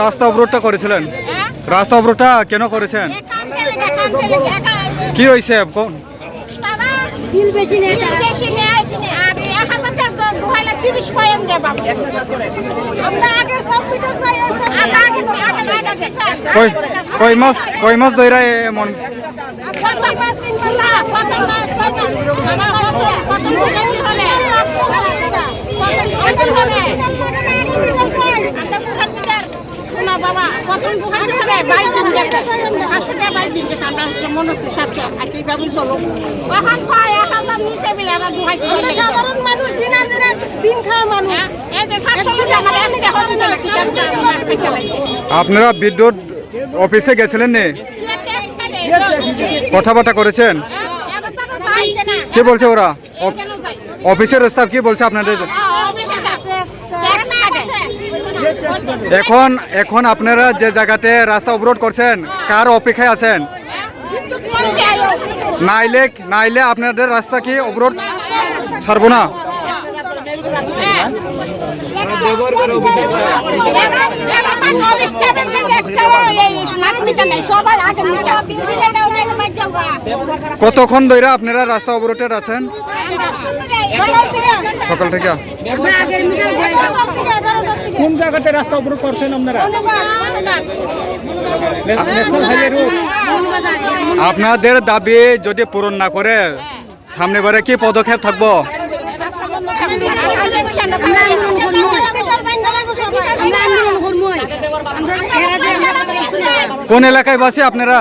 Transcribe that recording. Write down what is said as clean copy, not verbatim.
রাস্তা অবরোধটা করেছিলেন, রাস্তা অবরোধটা কেন করেছেন? কি হয়েছে? বিল বেশি নেই আর 1000 টাকা বহাইলা 30 পয়েন্ট দেব আমরা আগে সব মিটার চাই আছে কই মাস ধরে এমন বাবা প্রথম বুহাইতে 22 দিন গেছে 500 টাকা 22 দিন গেছে আমরা মনে হচ্ছে সারছে আজকে বাবু চলো এখন কয় 1000 নিচে বিলে আমরা বুহাইতে সাধারণ মানুষ দিনা দিনা দিন খায় মানুষ এই যে 500 টাকা আমরা এমনি দেখো দিছে না কি আপনারা বিদ্যুৎ অফিসে গেছিলেন না, কথাবার্তা করেছেন? কি বলছে ওরা? অফিসের স্টাফ কি বলছে আপনাদের? এখন আপনারা যে জায়গাতে রাস্তা অবরোধ করছেন কার অপেক্ষায় আছেন? নাইলে আপনাদের রাস্তা কি অবরোধ ছাড়বো না? কতক্ষণ ধরে আপনারা রাস্তা অবরোধে আছেন? সকাল থেকে। কোন জায়গাতে রাস্তা অবরোধ করছেন আপনারা? আপনাদের দাবি যদি পূরণ না করে সামনে বারে কি পদক্ষেপ থাকবো? কোন এলাকায় বাসী আপনারা?